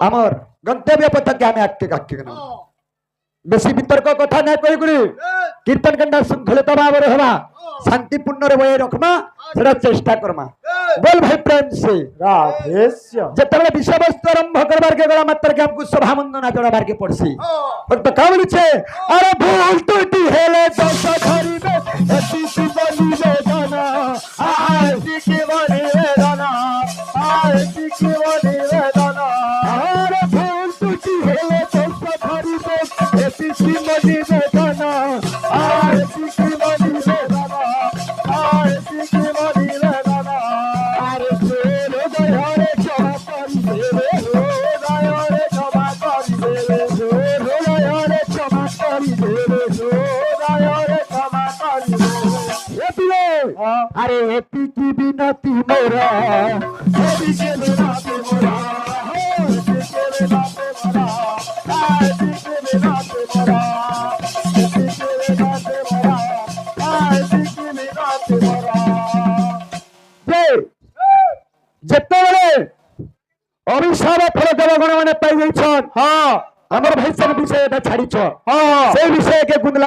আমার গন্তব্য পথকে আমি আটকে কাটকে কেন বেশি বিতর্ক কথা না কই করি কীর্তন কান্ড শৃঙ্খলিত ভাবে হবা শান্তিপূর্ণ রে বয়ে রখমা সেটা চেষ্টা করমা बोल भाई प्रेम से राधेश्याम যেতবে বিষয় বস্তু আরম্ভ করবার কে গলা মাত্র কে আমকু সভা মন্দনা জড়াবার কে পড়ছি ভক্ত কা বলছে আরে ভুল তুই হেলে দশ ধরিবে এতি বলিবে দানা আয় কি বলিবে দানা আয় কি বলিবে দানা আরে ভুল তুই হেলে দশ ধরিবে এতি বলিবে দানা আয় কি বলিবে দানা আয় কি বলিবে দানা আরে রে দয়ারে ক্ষমা করি দেবে দয়ারে ক্ষমা করি দেবে দয়ারে ক্ষমা করি দেবে দয়ারে ক্ষমা করি দেবে আরে এপি কি বিনতি মোরা এপি কি বিনতি মোরা এপি কি বিনতি মোরা এপি কি বিনতি মোরা এপি কি বিনতি মোরা এপি কি বিনতি মোরা যেতবে অভিশাপ ফল দেবগণ মানে পাই যাইছন হ্যাঁ আমার ভাইসার বিষয় এটা ছাড়িছ হ্যাঁ সেই বিষয়কে গুন্দলা